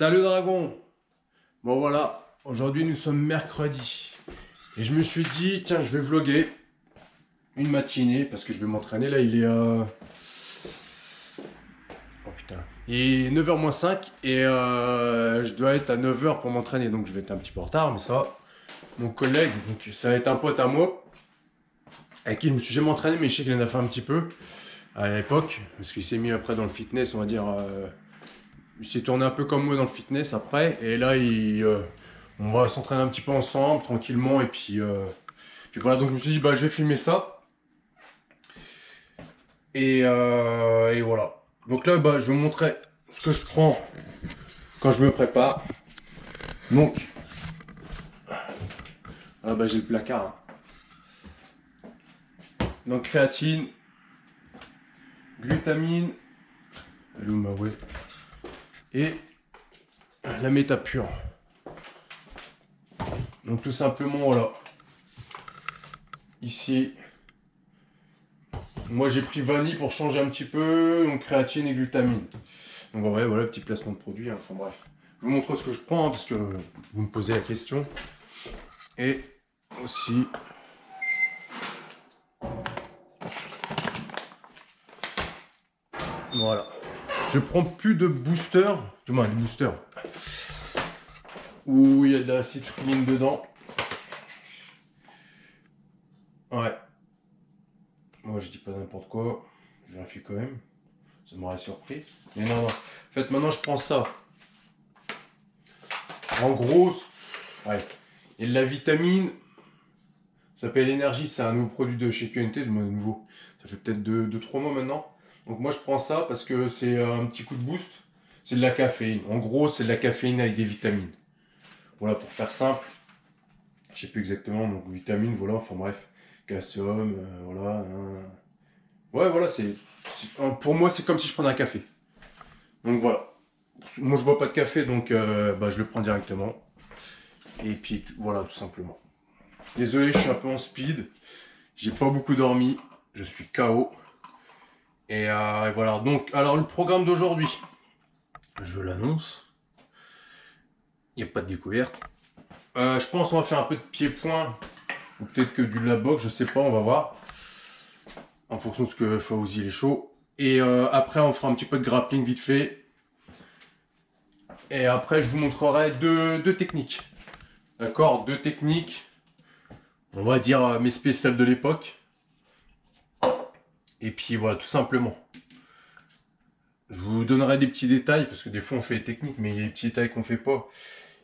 Salut Dragon. Bon voilà, aujourd'hui nous sommes mercredi. Et je me suis dit, tiens, je vais vlogger une matinée parce que je vais m'entraîner. Là, il est Oh putain. Il est 9h moins 5 et je dois être à 9h pour m'entraîner. Donc je vais être un petit peu en retard, mais ça, mon collègue, donc ça va être un pote à moi avec qui je me suis jamais entraîné, mais je sais qu'il en a fait un petit peu à l'époque parce qu'il s'est mis après dans le fitness, on va dire. Il s'est tourné un peu comme moi dans le fitness après, et là on va s'entraîner un petit peu ensemble, tranquillement, et puis voilà, donc je me suis dit, bah je vais filmer ça, et voilà. Donc là, bah je vais vous montrer ce que je prends quand je me prépare. Donc, ah bah j'ai le placard. Donc créatine, glutamine, ouais, et la métapure. Donc tout simplement, voilà. Ici, moi j'ai pris vanille pour changer un petit peu, donc créatine et glutamine. Donc ouais, voilà, petit placement de produit, hein. Enfin bref. Je vous montre ce que je prends, hein, parce que vous me posez la question. Et aussi... Voilà. Je prends plus de booster, du moins des boosters, où il y a de la citrulline dedans. Ouais. Moi je dis pas n'importe quoi, je vérifie quand même. Ça m'aurait surpris. Mais non, non. En fait, maintenant je prends ça. En gros, ouais. Il y a de la vitamine. Ça s'appelle Énergie, c'est un nouveau produit de chez QNT, de nouveau. Ça fait peut-être 2-3 mois maintenant. Donc moi je prends ça parce que c'est un petit coup de boost. C'est de la caféine. En gros, c'est de la caféine avec des vitamines. Voilà, pour faire simple. Je sais plus exactement, donc vitamines, voilà, enfin bref. Calcium, voilà. Ouais, voilà, pour moi, c'est comme si je prenais un café. Donc voilà. Moi, je bois pas de café, donc bah, je le prends directement. Et puis voilà, tout simplement. Désolé, je suis un peu en speed. J'ai pas beaucoup dormi. Je suis KO. Et voilà. Donc, alors le programme d'aujourd'hui, je l'annonce. Il n'y a pas de découverte. Je pense qu'on va faire un peu de pied-point. Ou peut-être que du lat box, je sais pas, on va voir. En fonction de ce que Fawzi est chaud. Et après, on fera un petit peu de grappling vite fait. Et après, je vous montrerai deux techniques. D'accord, 2 techniques. On va dire mes spéciales de l'époque. Et puis voilà, tout simplement. Je vous donnerai des petits détails, parce que des fois on fait des techniques, mais il y a des petits détails qu'on fait pas.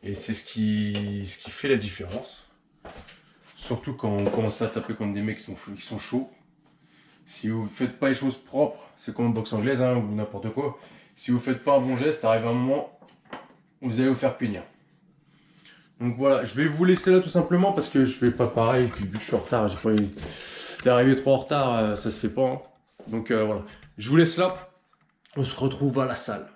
Et c'est ce qui fait la différence. Surtout quand on commence à taper contre des mecs qui sont chauds. Si vous ne faites pas les choses propres, c'est comme en boxe anglaise, hein, ou n'importe quoi. Si vous ne faites pas un bon geste, arrive un moment où vous allez vous faire punir. Donc voilà, je vais vous laisser là tout simplement parce que je fais pas pareil. Puis vu que je suis en retard, j'ai pas eu d'arriver trop en retard, ça se fait pas. Hein. Donc voilà, je vous laisse là. On se retrouve à la salle.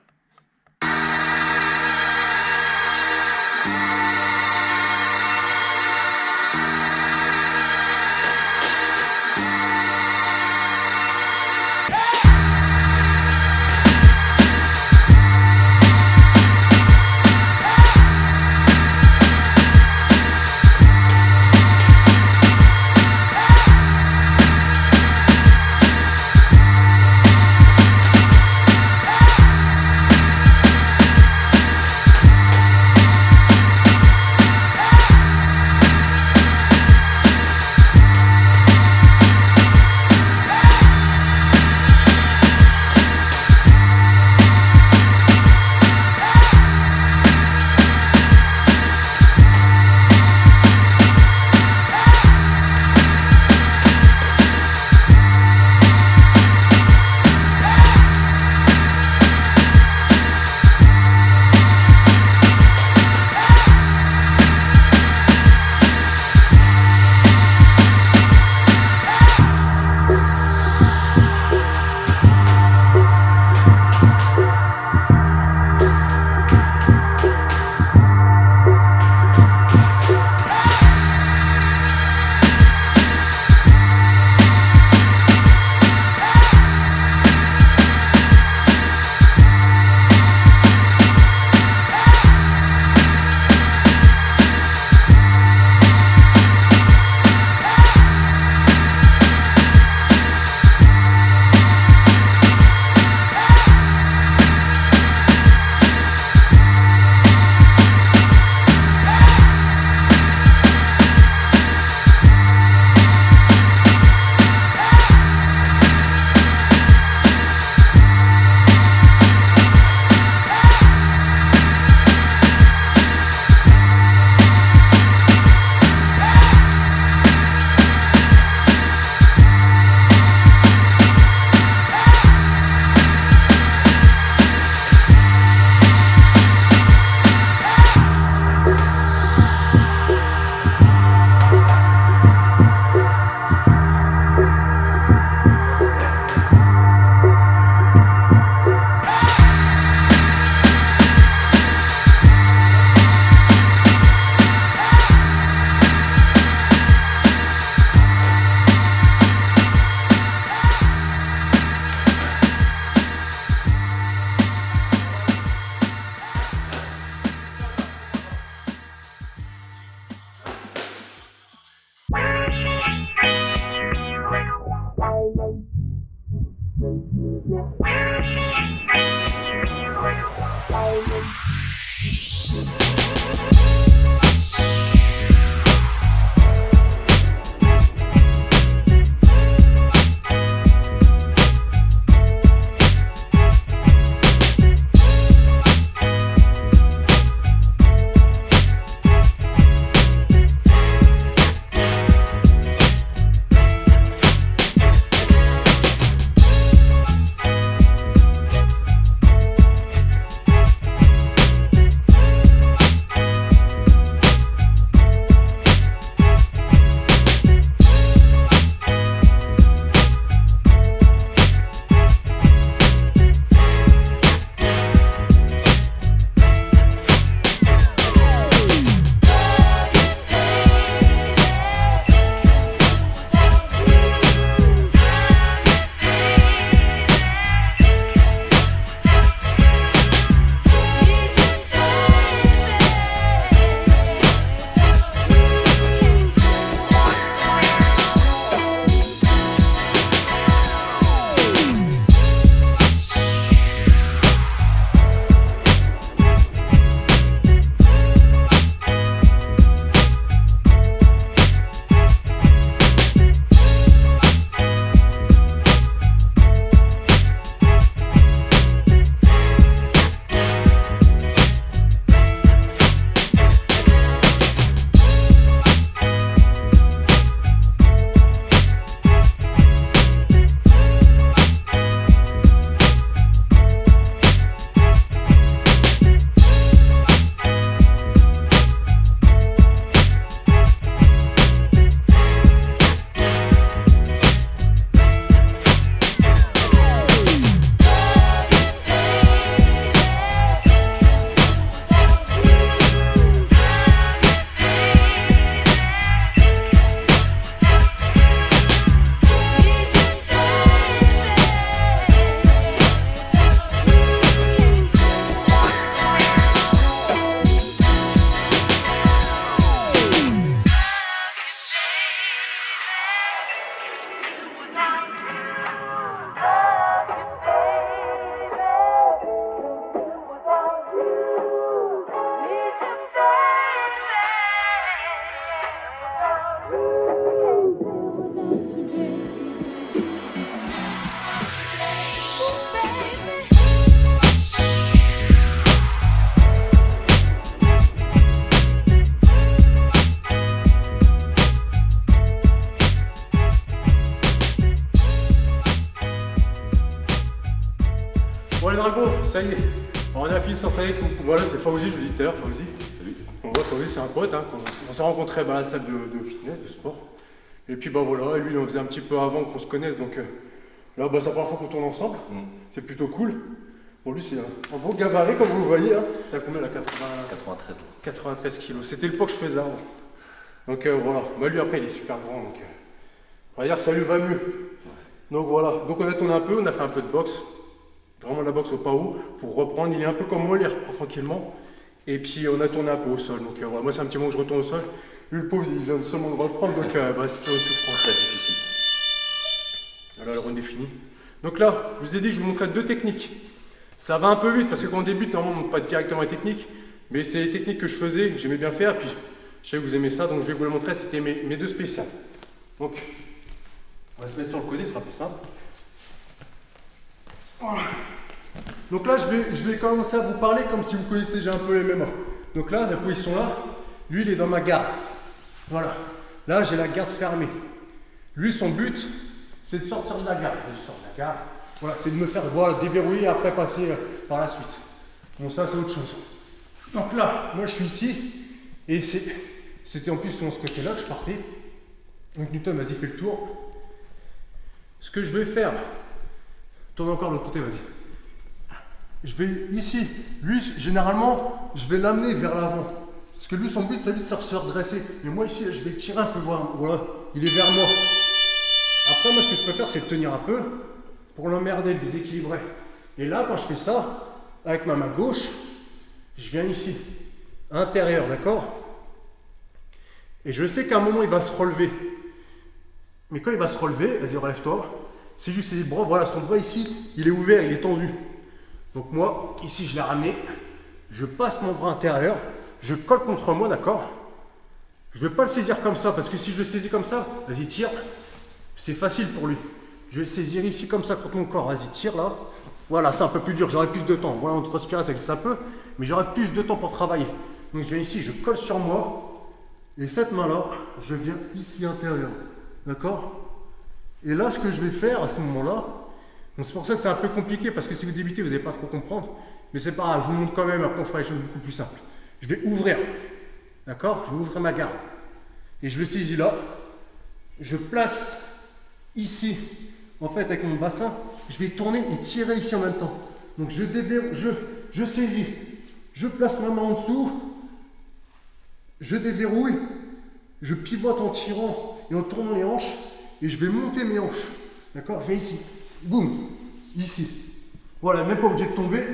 Bon les dragons, ça y est, on a fini de s'entraîner. Voilà, c'est Fawzi, je vous dis tout à l'heure, Fawzi. Salut. On voit Fawzi, c'est un pote, hein, on s'est rencontrés à la salle de fitness, de sport. Et puis bah voilà, lui il en faisait un petit peu avant qu'on se connaisse, donc là bah, c'est la première fois qu'on tourne ensemble, c'est plutôt cool. Bon lui c'est un beau gabarit comme vous le voyez, hein. T'as combien là, 93 kilos, c'était le poids que je faisais avant. Donc voilà, bah, lui après il est super grand, donc on va dire ça lui va mieux. Donc voilà, donc on a tourné un peu, on a fait un peu de boxe. Vraiment la boxe au pas haut pour reprendre, il est un peu comme moi, il reprend tranquillement. Et puis on a tourné un peu au sol, donc voilà, moi c'est un petit moment que je retourne au sol. Lui le pauvre il vient seulement de reprendre, donc bah, c'est toujours une souffrance très difficile. Voilà, le round est fini. Donc là, je vous ai dit que je vous montrais deux techniques. Ça va un peu vite parce que quand on débute, normalement on ne montre pas directement les techniques, mais c'est les techniques que je faisais, que j'aimais bien faire, puis je sais que vous aimez ça, donc je vais vous le montrer, c'était mes deux spéciales. Donc, on va se mettre sur le côté, ce sera plus simple. Voilà. Donc là, je vais commencer à vous parler comme si vous connaissiez déjà un peu les MMA. Donc là, la position là, lui, il est dans ma garde. Voilà. Là, j'ai la garde fermée. Lui, son but, c'est de sortir de la garde. Il sort de la garde. Voilà, c'est de me faire voilà, déverrouiller et après passer par la suite. Bon, ça, c'est autre chose. Donc là, moi, je suis ici. Et c'était en plus sur ce côté-là que je partais. Donc Newton, vas-y, fais le tour. Ce que je vais faire, tourne encore de l'autre côté, vas-y. Je vais ici. Lui, généralement, je vais l'amener vers l'avant. Parce que lui, son but, c'est de se redresser. Mais moi, ici, je vais le tirer un peu, voilà. Il est vers moi. Après, moi, ce que je préfère, c'est de tenir un peu pour l'emmerder, le déséquilibrer. Et là, quand je fais ça, avec ma main gauche, je viens ici. Intérieur, d'accord? Et je sais qu'à un moment, il va se relever. Mais quand il va se relever, vas-y, relève-toi. C'est juste ses bras, voilà, son bras ici, il est ouvert, il est tendu. Donc moi, ici, je l'ai ramené. Je passe mon bras intérieur, je colle contre moi, d'accord? Je ne vais pas le saisir comme ça, parce que si je le saisis comme ça, vas-y, tire. C'est facile pour lui. Je vais le saisir ici comme ça contre mon corps. Vas-y, tire là. Voilà, c'est un peu plus dur, j'aurai plus de temps. Voilà, on transpire, ça glisse un peu, mais j'aurai plus de temps pour travailler. Donc je viens ici, je colle sur moi. Et cette main-là, je viens ici intérieur. D'accord? Et là, ce que je vais faire à ce moment-là, c'est pour ça que c'est un peu compliqué, parce que si vous débutez, vous n'allez pas trop comprendre. Mais c'est pas grave, je vous montre quand même, après on fera les choses beaucoup plus simples. Je vais ouvrir. D'accord? Je vais ouvrir ma garde. Et je le saisis là. Je place ici, en fait, avec mon bassin, je vais tourner et tirer ici en même temps. Donc je saisis. Je place ma main en dessous. Je déverrouille. Je pivote en tirant et en tournant les hanches. Et je vais monter mes hanches. D'accord? Je vais ici. Boum. Ici. Voilà, même pas obligé de tomber.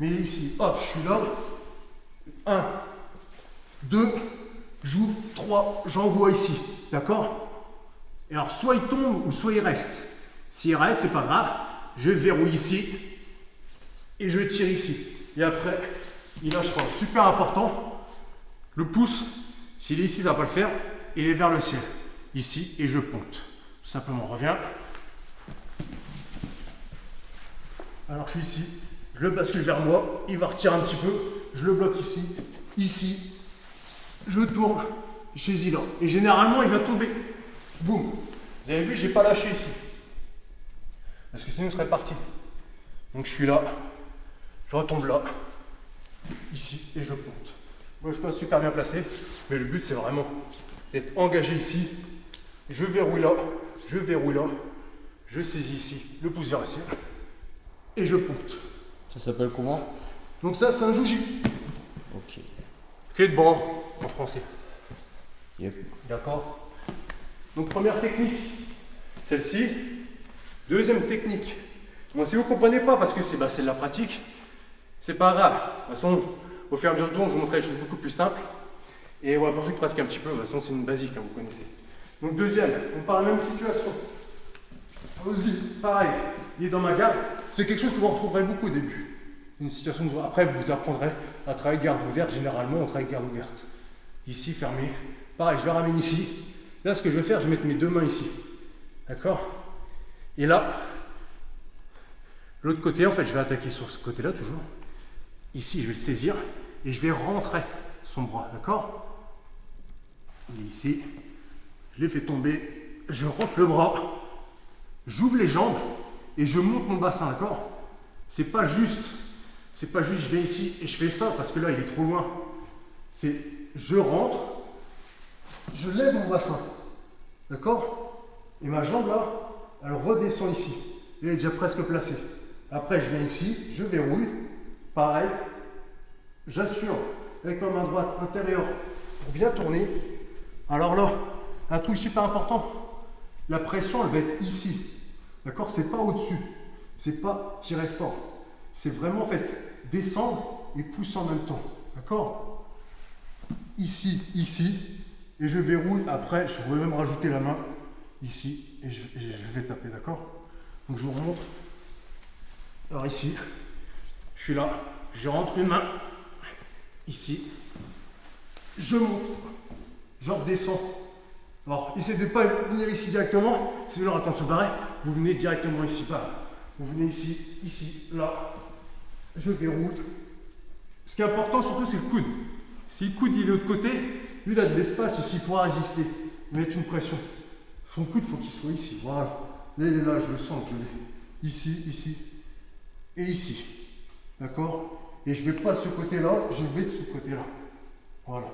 Mais ici. Hop, je suis là. 1, 2, j'ouvre, 3, j'envoie ici. D'accord? Et alors, soit il tombe ou soit il reste. S'il reste, c'est pas grave. Je verrouille ici. Et je tire ici. Et après, il lâchera. Super important. Le pouce, s'il est ici, ça va pas le faire. Il est vers le ciel. Ici, et je ponte. Tout simplement, on revient. Alors, je suis ici. Je le bascule vers moi. Il va retirer un petit peu. Je le bloque ici. Ici. Je tourne. Je saisis là. Et généralement, il va tomber. Boum. Vous avez vu, j'ai pas lâché ici. Parce que sinon, il serait parti. Donc, je suis là. Je retombe là. Ici. Et je ponte. Moi, je suis pas super bien placé. Mais le but, c'est vraiment d'être engagé ici. Je verrouille là. Je verrouille là. Je saisis ici. Le pouce vers le ciel. Et je ponte. Ça s'appelle comment? Donc ça, c'est un jouji. Ok. Clé de bras en français. Yep. D'accord. Donc première technique, celle-ci. Deuxième technique. Bon, si vous ne comprenez pas, parce que c'est de la pratique, c'est pas grave. De toute façon, au fur et à mesure du temps, je vous montrerai des choses beaucoup plus simples. Et voilà, pour ceux qui pratiquent un petit peu, de toute façon, c'est une basique, hein, vous connaissez. Donc deuxième, on parle de la même situation. Aussi, pareil, il est dans ma garde. C'est quelque chose que vous retrouverez beaucoup au début. Une situation de... Après, vous apprendrez à travailler garde ouverte. Généralement, on travaille garde ouverte. Ici, fermé. Pareil, je le ramène ici. Là, ce que je vais faire, je vais mettre mes deux mains ici. D'accord? Et là, l'autre côté, en fait, je vais attaquer sur ce côté-là, toujours. Ici, je vais le saisir et je vais rentrer son bras. D'accord? Il est ici. Je l'ai fait tomber. Je rentre le bras. J'ouvre les jambes et je monte mon bassin. D'accord? C'est pas juste je vais ici et je fais ça parce que là il est trop loin. C'est je rentre, je lève mon bassin, d'accord? Et ma jambe là, elle redescend ici. Elle est déjà presque placée. Après je viens ici, je verrouille, pareil, j'assure avec ma main droite intérieure pour bien tourner. Alors là, un truc super important, la pression elle va être ici, d'accord? C'est pas au-dessus, c'est pas tirer fort. C'est vraiment en fait descendre et pousser en même temps. D'accord? Ici, ici. Et je verrouille. Après, je pourrais même rajouter la main ici. Et je vais taper. D'accord? Donc je vous remontre. Alors ici, je suis là. Je rentre une main. Ici. Je monte. Je redescends. Alors, essayez de ne pas venir ici directement. Si vous voulez attendre de se barrer, vous venez directement ici. Pas. Vous venez ici, ici, là. Je verrouille. Ce qui est important surtout, c'est le coude. Si le coude il est de l'autre côté, lui il a de l'espace ici pour résister, mettre une pression. Son coude, il faut qu'il soit ici. Voilà. Là, il est là, je le sens que je l'ai. Ici, ici et ici. D'accord? Et je ne vais pas de ce côté-là, je vais de ce côté-là. Voilà.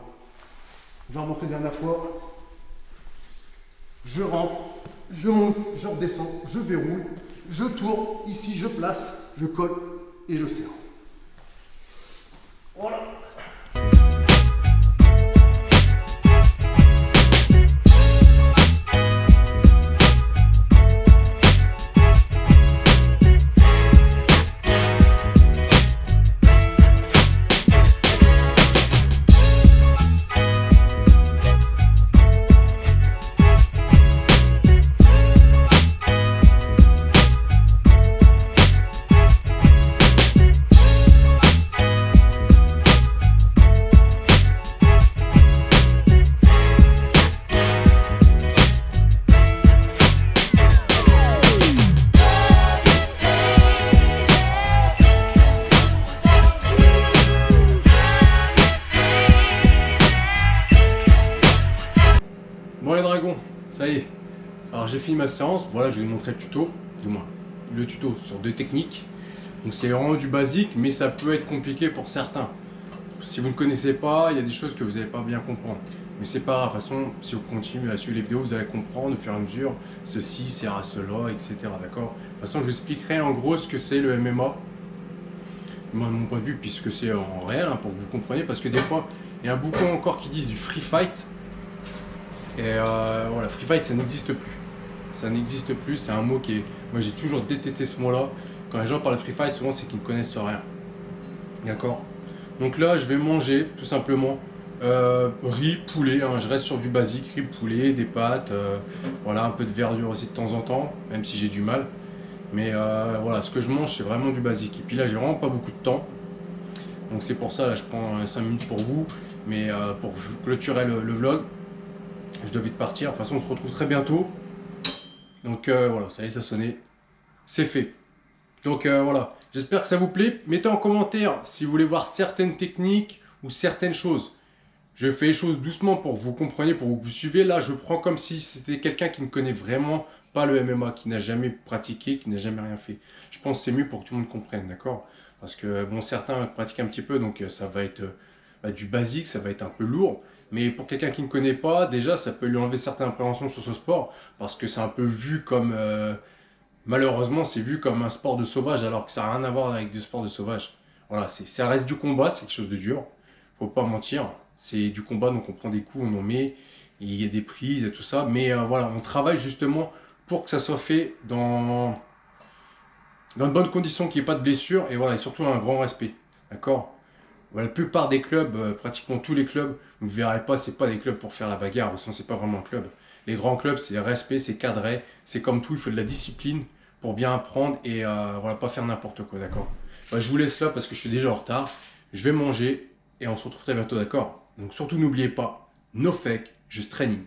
Je vais remonter une dernière fois. Je rentre, je monte, je redescends, je verrouille, je tourne, ici je place, je colle et je serre. Voilà. Ça y est. Alors j'ai fini ma séance, voilà, je vais vous montrer le tuto, du moins le tuto sur 2 techniques. Donc c'est vraiment du basique, mais ça peut être compliqué pour certains. Si vous ne connaissez pas, il y a des choses que vous n'allez pas bien comprendre. Mais c'est pas grave, de toute façon, si vous continuez à suivre les vidéos, vous allez comprendre au fur et à mesure, ceci sert à cela, etc. D'accord? De toute façon, je vous expliquerai en gros ce que c'est le MMA. Moi, de mon point de vue, puisque c'est en réel, hein, pour que vous compreniez, parce que des fois, il y a beaucoup encore qui disent du free fight. Et voilà, free fight, ça n'existe plus. Ça n'existe plus, c'est un mot qui est... Moi, j'ai toujours détesté ce mot-là. Quand les gens parlent de free fight, souvent, c'est qu'ils ne connaissent rien. D'accord? Donc là, je vais manger, tout simplement, riz, poulet. Hein, je reste sur du basique, riz, poulet, des pâtes. Voilà, un peu de verdure aussi de temps en temps, même si j'ai du mal. Mais voilà, ce que je mange, c'est vraiment du basique. Et puis là, j'ai vraiment pas beaucoup de temps. Donc c'est pour ça, là, je prends 5 minutes pour vous. Mais pour clôturer le vlog, je dois vite partir. De toute façon, on se retrouve très bientôt. Donc voilà, ça y est, ça a sonné. C'est fait. Donc voilà, j'espère que ça vous plaît. Mettez en commentaire si vous voulez voir certaines techniques ou certaines choses. Je fais les choses doucement pour que vous compreniez, pour que vous suivez. Là, je prends comme si c'était quelqu'un qui ne connaît vraiment pas le MMA, qui n'a jamais pratiqué, qui n'a jamais rien fait. Je pense que c'est mieux pour que tout le monde comprenne, d'accord? Parce que bon, certains pratiquent un petit peu, donc ça va être du basique, ça va être un peu lourd. Mais pour quelqu'un qui ne connaît pas, déjà, ça peut lui enlever certaines appréhensions sur ce sport, parce que c'est un peu vu comme... malheureusement, c'est vu comme un sport de sauvage, alors que ça n'a rien à voir avec des sports de sauvage. Voilà, ça reste du combat, c'est quelque chose de dur. Faut pas mentir. C'est du combat, donc on prend des coups, on en met, il y a des prises et tout ça. Mais voilà, on travaille justement pour que ça soit fait dans de bonnes conditions, qu'il n'y ait pas de blessures, et voilà, et surtout un grand respect. D'accord? Voilà, la plupart des clubs, pratiquement tous les clubs, vous ne verrez pas, c'est pas des clubs pour faire la bagarre, sinon c'est pas vraiment un club. Les grands clubs, c'est respect, c'est cadré, c'est comme tout, il faut de la discipline pour bien apprendre et voilà, pas faire n'importe quoi, d'accord? Je vous laisse là parce que je suis déjà en retard. Je vais manger et on se retrouve très bientôt, d'accord? Donc surtout n'oubliez pas, no fake, just training.